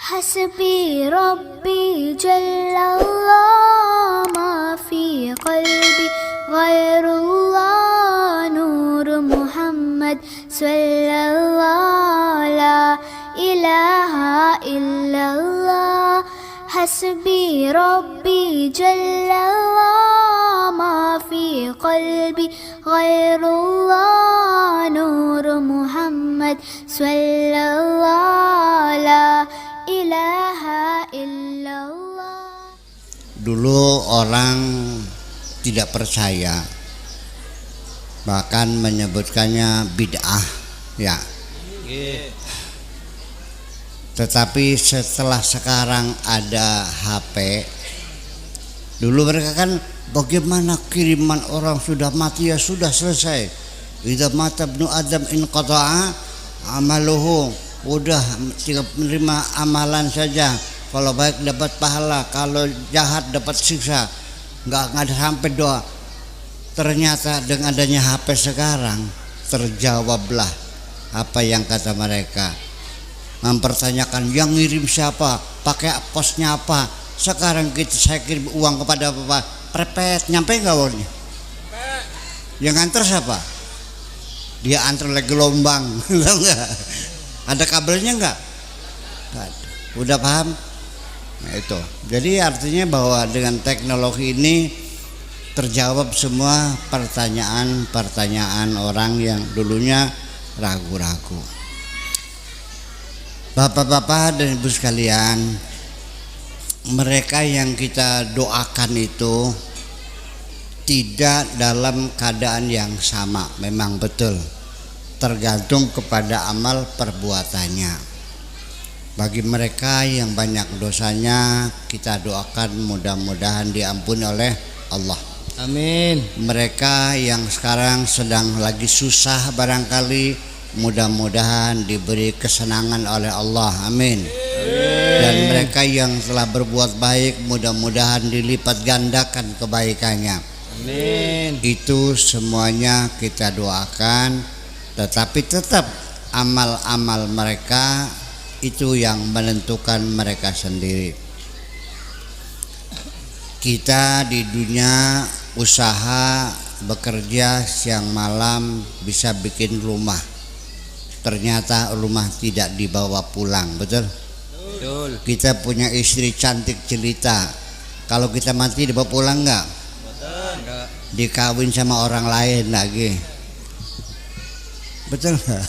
حسبي ربي جل الله ما في قلبي غير الله نور محمد صلى الله لا إله إلا الله حسبي ربي جل الله ما في قلبي غير الله نور محمد صلى الله لا إله إلا الله. Dulu orang tidak percaya, bahkan menyebutkannya bid'ah, ya. Tetapi setelah sekarang ada HP, dulu mereka kan bagaimana kiriman orang sudah mati ya sudah selesai. Idza mata ibnu Adam in qata'a amaluhu, udah tinggal menerima amalan saja. Kalau baik dapat pahala, kalau jahat dapat siksa. Nggak ada sampai doa. Ternyata dengan adanya HP sekarang terjawablah apa yang kata mereka. Mempertanyakan yang ngirim siapa, pakai posnya apa. Sekarang saya kirim uang kepada bapak, prepet, nyampe nggak uangnya? Yang antar siapa? Dia antar lagi gelombang, enggak? Ada kabelnya nggak? Udah paham? Nah itu. Jadi artinya bahwa dengan teknologi ini terjawab semua pertanyaan-pertanyaan orang yang dulunya ragu-ragu. Bapak-bapak dan ibu sekalian, mereka yang kita doakan itu tidak dalam keadaan yang sama, memang betul. Tergantung kepada amal perbuatannya. Bagi mereka yang banyak dosanya, kita doakan mudah-mudahan diampuni oleh Allah. Amin. Mereka yang sekarang sedang lagi susah barangkali, mudah-mudahan diberi kesenangan oleh Allah. Amin. Dan mereka yang telah berbuat baik, mudah-mudahan dilipat gandakan kebaikannya. Amin. Itu semuanya kita doakan, tetapi tetap amal-amal mereka itu yang menentukan mereka sendiri. Kita di dunia usaha, bekerja siang malam, bisa bikin rumah. Ternyata rumah tidak dibawa pulang, betul? Betul. Kita punya istri cantik jelita, kalau kita mati dibawa pulang enggak? Enggak. Dikawin sama orang lain lagi, betul enggak?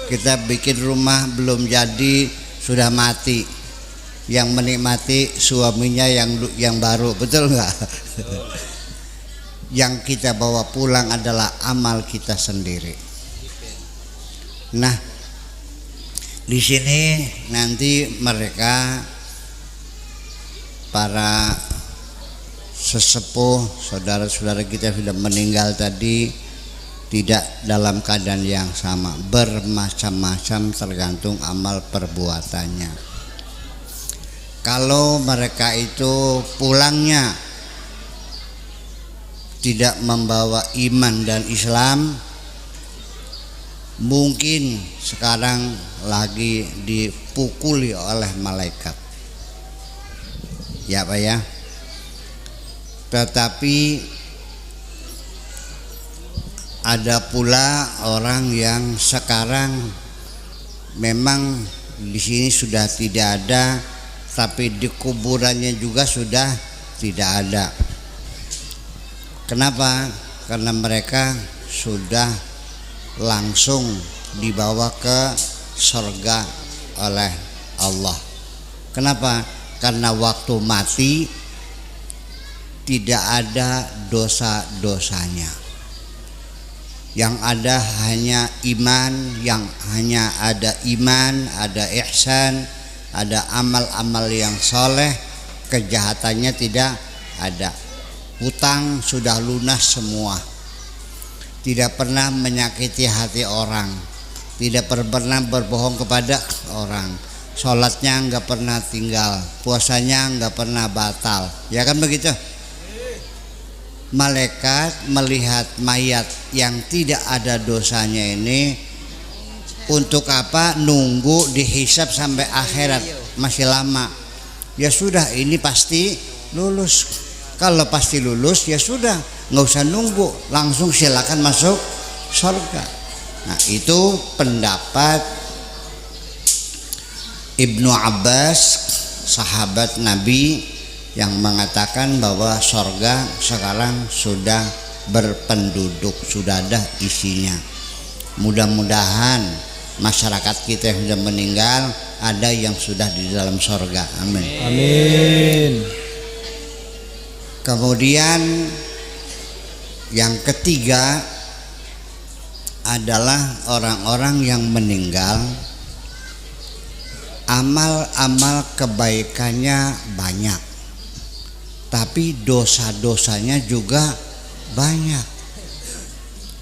Kita bikin rumah belum jadi sudah mati, yang menikmati suaminya yang baru, betul enggak? Yang kita bawa pulang adalah amal kita sendiri. Nah, di sini nanti mereka para sesepuh saudara-saudara kita sudah meninggal tadi tidak dalam keadaan yang sama, bermacam-macam tergantung amal perbuatannya. Kalau mereka itu pulangnya tidak membawa iman dan Islam, mungkin sekarang lagi dipukuli oleh malaikat, ya Pak ya. Tetapi ada pula orang yang sekarang memang di sini sudah tidak ada, tapi di kuburannya juga sudah tidak ada. Kenapa? Karena mereka sudah langsung dibawa ke surga oleh Allah. Kenapa? Karena waktu mati tidak ada dosa-dosanya. Yang ada hanya iman, ada ihsan, ada amal-amal yang soleh, kejahatannya tidak ada. Hutang sudah lunas semua. Tidak pernah menyakiti hati orang, tidak pernah berbohong kepada orang, sholatnya nggak pernah tinggal, puasanya nggak pernah batal, ya kan begitu? Malaikat melihat mayat yang tidak ada dosanya ini, untuk apa? Nunggu dihisab sampai akhirat. masih lama. Ya sudah, ini pasti lulus. Kalau pasti lulus ya sudah, nggak usah nunggu, langsung silakan masuk surga. Nah, itu pendapat Ibnu Abbas, sahabat Nabi, yang mengatakan bahwa surga sekarang sudah berpenduduk, sudah ada isinya. Mudah-mudahan masyarakat kita yang sudah meninggal ada yang sudah di dalam surga. Amin. Amin. Kemudian yang ketiga adalah orang-orang yang meninggal amal-amal kebaikannya banyak, tapi dosa-dosanya juga banyak.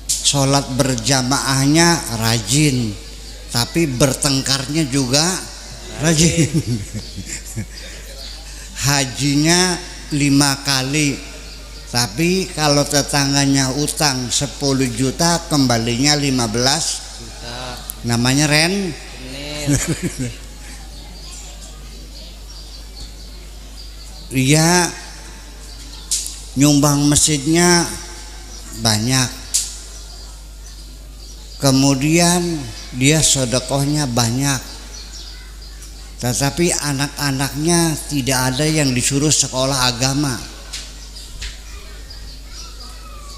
Sholat berjamaahnya rajin, tapi bertengkarnya juga rajin. Hajinya 5 kali, tapi kalau tetangganya utang 10 juta kembalinya 15 juta. Namanya ren. Dia nyumbang masjidnya banyak, kemudian dia sedekahnya banyak, tetapi anak-anaknya tidak ada yang disuruh sekolah agama.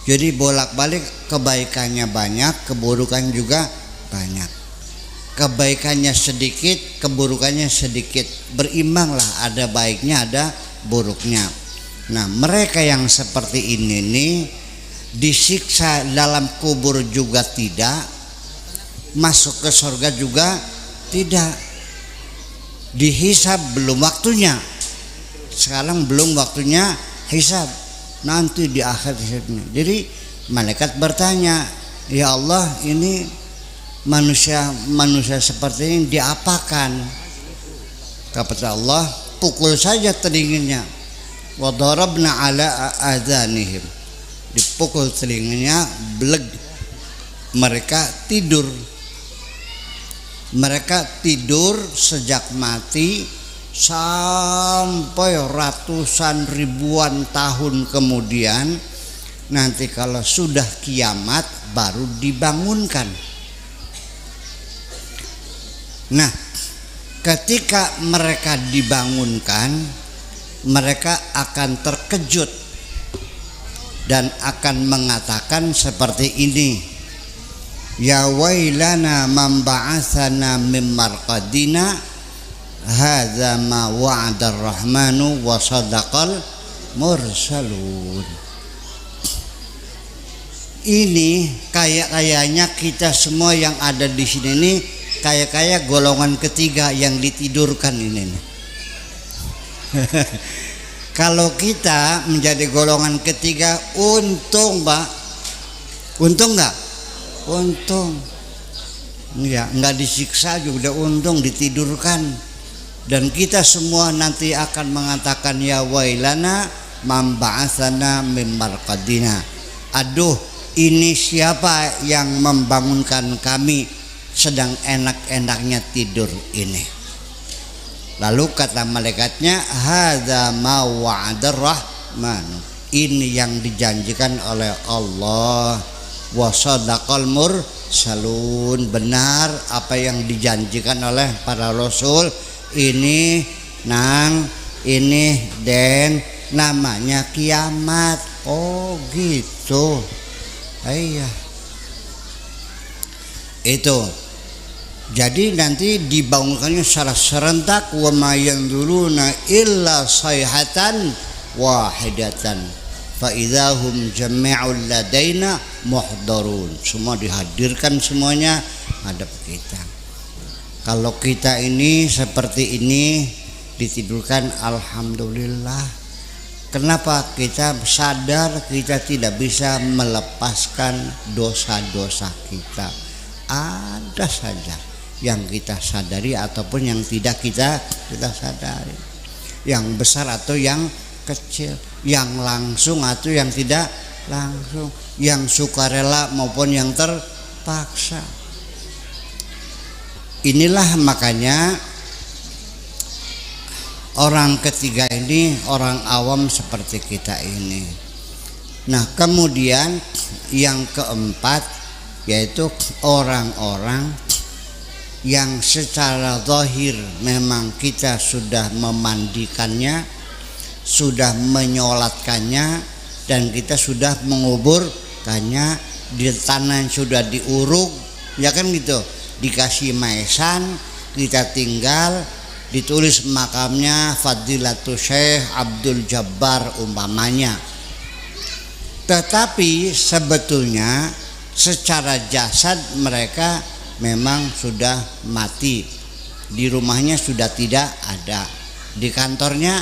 Jadi bolak-balik kebaikannya banyak, keburukan juga banyak. Kebaikannya sedikit, keburukannya sedikit, berimbanglah, ada baiknya ada buruknya. Nah, mereka yang seperti ini nih disiksa dalam kubur juga tidak, masuk ke surga juga tidak, dihisab belum waktunya. Sekarang belum waktunya hisab, nanti di akhir hisabnya. Jadi malaikat bertanya, ya Allah, ini manusia seperti ini diapakan? Kata Allah, pukul saja telinganya. Wa darabna ala adhanihim, dipukul telinganya, beleg, mereka tidur. Mereka tidur sejak mati sampai ratusan ribuan tahun kemudian. Nanti kalau sudah kiamat baru dibangunkan. Nah, ketika mereka dibangunkan, mereka akan terkejut dan akan mengatakan seperti ini, ya wailana man ba'atsana min marqadina hadza ma wa'adar rahmanu wa sadaqal mursalun. Ini kayaknya kita semua yang ada di sini ini kayak golongan ketiga yang ditidurkan ini. Kalau kita menjadi golongan ketiga, untung, Pak. Untung nggak? Untung. Ya, nggak disiksa juga untung, ditidurkan. Dan kita semua nanti akan mengatakan, ya wailana man ba'atsana min marqadina. Aduh, ini siapa yang membangunkan kami sedang enak-enaknya tidur ini? Lalu kata malaikatnya, hadza ma wa'adar rahman, ini yang dijanjikan oleh Allah, wa sadaqal mursalun, benar apa yang dijanjikan oleh para rasul. Ini nang, ini den, namanya kiamat. Oh gitu. Iya. Itu. Jadi nanti dibangunkannya secara serentak, wa ma yanzuruna illa sayhatan wahidatan fa idzahum jami'ul ladaina muhdarun. Semua dihadirkan, semuanya hadap kita. Kalau kita ini seperti ini ditidurkan, alhamdulillah. Kenapa? Kita sadar kita tidak bisa melepaskan dosa-dosa kita. Ada saja yang kita sadari ataupun yang tidak kita sadari, yang besar atau yang kecil, yang langsung atau yang tidak langsung, yang sukarela maupun yang terpaksa. Inilah makanya Orang ketiga ini orang awam seperti kita ini. Nah, kemudian yang keempat yaitu orang-orang yang secara zahir memang kita sudah memandikannya, sudah menyolatkannya, dan kita sudah menguburkannya di tanah yang sudah diuruk, ya kan gitu, dikasih maesan, kita tinggal, ditulis makamnya Fadilatul Syekh Abdul Jabbar umpamanya. Tetapi sebetulnya secara jasad mereka memang sudah mati. Di rumahnya sudah tidak ada, di kantornya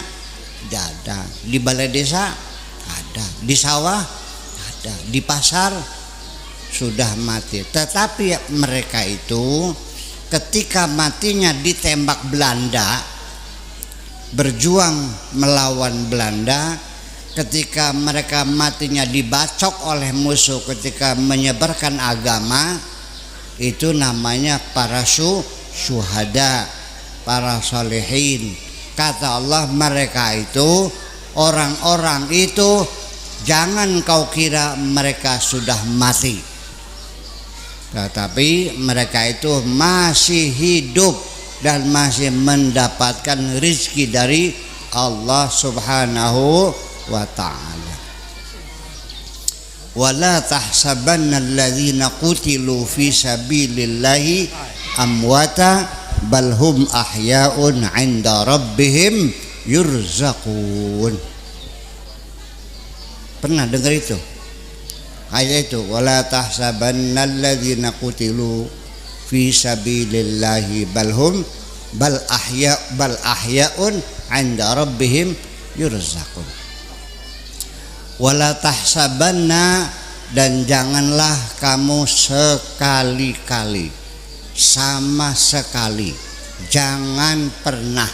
tidak ada, di balai desa ada, di sawah ada, di pasar sudah mati. Tetapi mereka itu ketika matinya ditembak Belanda, berjuang melawan Belanda, ketika mereka matinya dibacok oleh musuh ketika menyebarkan agama, itu namanya para syuhada, para salihin. Kata Allah, mereka itu, orang-orang itu, jangan kau kira mereka sudah mati, tetapi mereka itu masih hidup dan masih mendapatkan rizki dari Allah Subhanahu wa ta'ala. Wala tahsabanna alladhina qutilu fi sabilillahi amwata bal hum ahya'un 'inda rabbihim yurzaqun. Pernah dengar itu? Ayat itu, wala tahsabanna alladhina qutilu fi sabilillahi bal ahya'un 'inda rabbihim yurzaqun. Wala tahsabanna, dan janganlah kamu sekali-kali, sama sekali, jangan pernah.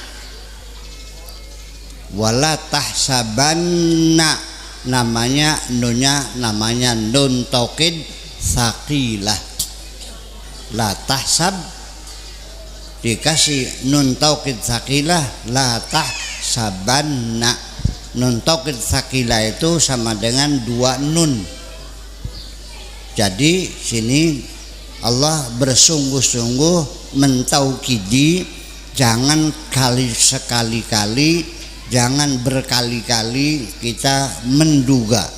Wala tahsabanna, namanya nunnya namanya nun taukid tsaqilah. La tahsab dikasih nun taukid tsaqilah, la tahsabanna. Nun taukid tsaqilah itu sama dengan dua nun. Jadi sini Allah bersungguh-sungguh mentaukidi, jangan sekali-kali, jangan berkali-kali kita menduga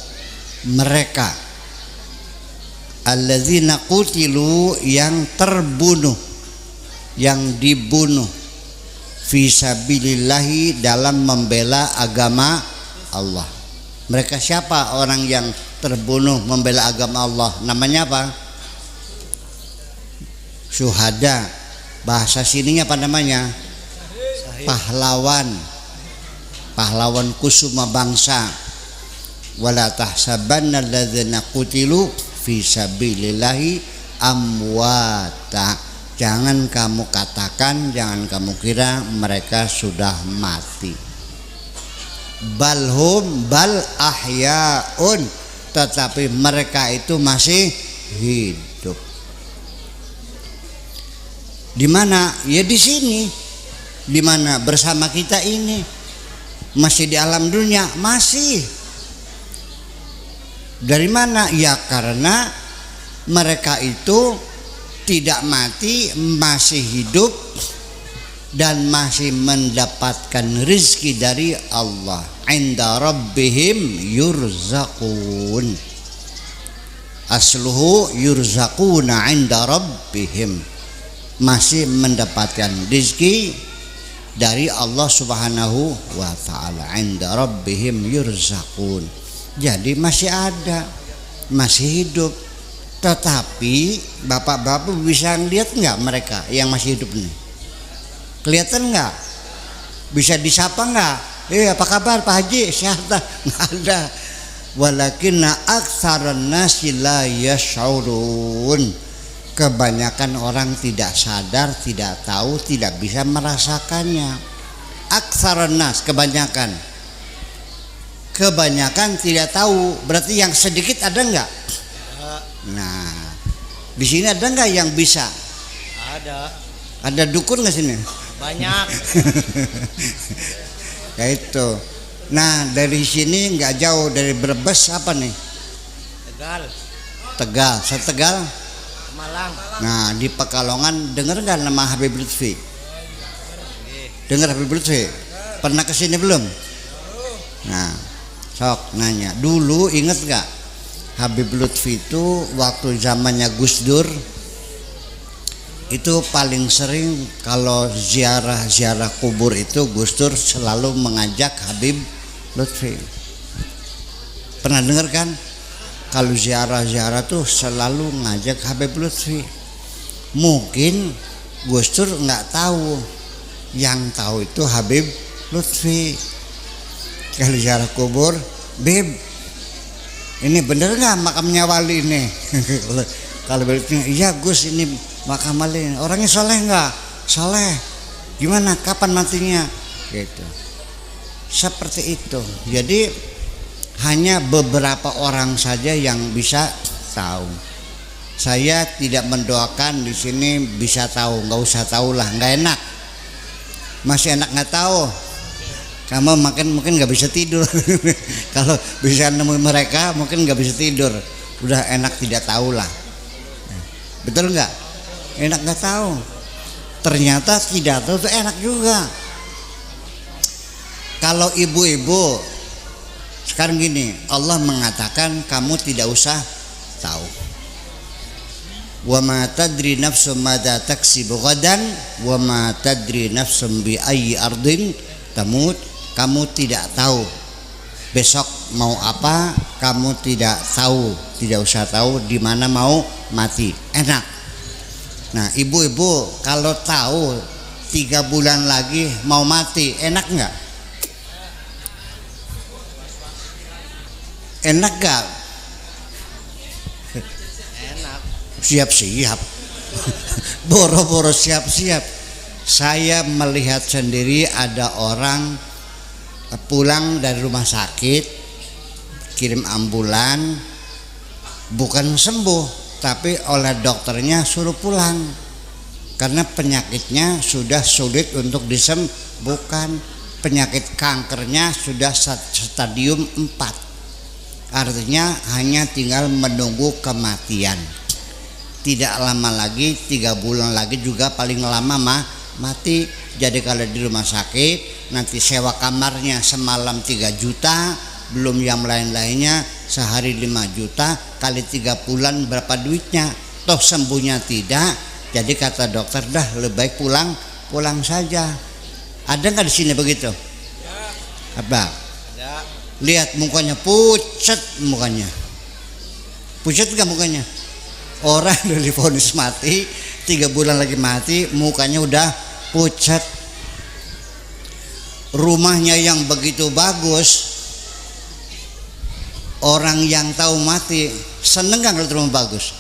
mereka alladzina qutilu, yang terbunuh, yang dibunuh, fisabilillahi, dalam membela agama Allah. Mereka siapa orang yang terbunuh membela agama Allah? Namanya apa? Syuhada. Bahasa sininya apa namanya? Pahlawan. Pahlawan kusuma bangsa. Wala tahsabanna alladzina qutilu fisabilillahi amwata. Jangan kamu katakan, jangan kamu kira mereka sudah mati. Balhum bal ahyaun, tetapi mereka itu masih hidup. Di mana? Ya di sini. Di mana? Bersama kita ini. Masih di alam dunia, masih. Dari mana? Ya karena mereka itu tidak mati, masih hidup dan masih mendapatkan rizki dari Allah. Inda rabbihim yurzaqun. Asluhu yurzaquna inda rabbihim. Masih mendapatkan rizki dari Allah Subhanahu wa ta'ala. Inda rabbihim yurzaqun. Jadi masih ada, masih hidup. Tetapi bapak-bapak bisa lihat nggak mereka yang masih hidup ini? Kelihatan nggak? Bisa disapa nggak? Apa kabar Pak Haji? Sehat? Nggak ada. Walakinna aktsaran nasi la yash'urun. Kebanyakan orang tidak sadar, tidak tahu, tidak bisa merasakannya. Aktsaran nas, kebanyakan. Kebanyakan tidak tahu. Berarti yang sedikit ada nggak? Nah, di sini ada nggak yang bisa? Ada. Ada dukun nggak sini? Banyak. Kayak itu. Nah dari sini nggak jauh dari Brebes apa nih? Tegal. Tegal. Setegal. Malang. Nah di Pekalongan dengar nggak nama Habib Lutfi? Dengar Habib Lutfi? Pernah kesini belum? Nah sok nanya. Dulu inget nggak Habib Lutfi itu waktu zamannya Gus Dur itu paling sering kalau ziarah kubur itu Gus Dur selalu mengajak Habib Lutfi. Pernah dengar kan? Kalau ziarah tuh selalu ngajak Habib Lutfi. Mungkin Gus Dur nggak tahu, yang tahu itu Habib Lutfi. Kalau ziarah kubur, Bib, ini bener nggak makamnya wali ini? Kalau Lutfi, iya Gus ini makam wali. Orangnya soleh nggak? Soleh. Gimana? Kapan matinya? Gitu. Seperti itu. Jadi hanya beberapa orang saja yang bisa tahu. Saya tidak mendoakan di sini bisa tahu, nggak usah tahu lah, nggak enak. Masih enak nggak tahu. Kamu mungkin nggak bisa tidur. Kalau bisa nemuin mereka, mungkin nggak bisa tidur. Udah enak tidak tahu lah. Betul nggak? Enak nggak tahu. Ternyata tidak tahu itu enak juga. Kalau ibu-ibu sekarang gini, Allah mengatakan kamu tidak usah tahu. Wa ma tadri nafsum madza taksibu ghadan wa ma tadri nafsum bi ayyi ardin tamut. Kamu tidak tahu besok mau apa, kamu tidak tahu, tidak usah tahu di mana mau mati. Enak. Nah, ibu-ibu kalau tahu 3 bulan lagi mau mati, enak nggak? Enak gak? Enak. Siap-siap. Boro-boro siap-siap. Saya melihat sendiri ada orang pulang dari rumah sakit, kirim ambulan, bukan sembuh, tapi oleh dokternya suruh pulang karena penyakitnya sudah sulit untuk disembuhkan. Penyakit kankernya sudah stadium 4. Artinya hanya tinggal menunggu kematian. Tidak lama lagi, 3 bulan lagi juga paling lama mati. Jadi kalau di rumah sakit nanti sewa kamarnya semalam 3 juta, belum yang lain-lainnya, sehari 5 juta, kali 3 bulan berapa duitnya? Toh sembuhnya tidak. Jadi kata dokter, dah lebih baik pulang saja. Ada nggak di sini begitu? Apa? Ada. Lihat mukanya pucat, mukanya pucat nggak mukanya? Orang udah divonis mati, 3 bulan lagi mati, mukanya udah pucat. Rumahnya yang begitu bagus, orang yang tahu mati seneng nggak kalau rumah bagus?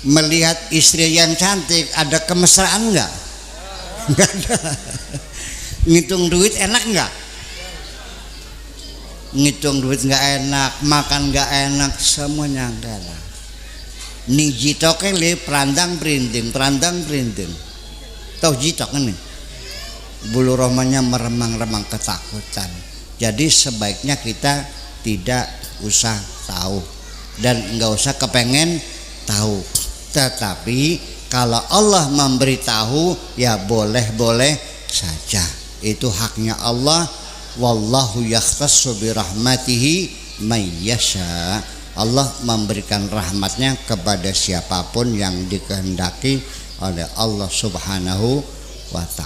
Melihat istri yang cantik ada kemesraan nggak? Nggak ada. Ngitung duit enak nggak? Ngitung duit nggak enak, makan nggak enak, semuanya nggak enak. Nih jitok le perandang perinting. Tahu jitok ini? Bulu romanya meremang-remang ketakutan. Jadi sebaiknya kita tidak usah tahu dan nggak usah kepengen tahu. Tetapi kalau Allah memberitahu ya boleh-boleh saja. Itu haknya Allah. Wallahu yakhtassu bi rahmatihi may yasha. Allah memberikan rahmatnya kepada siapapun yang dikehendaki oleh Allah Subhanahu wa ta'ala.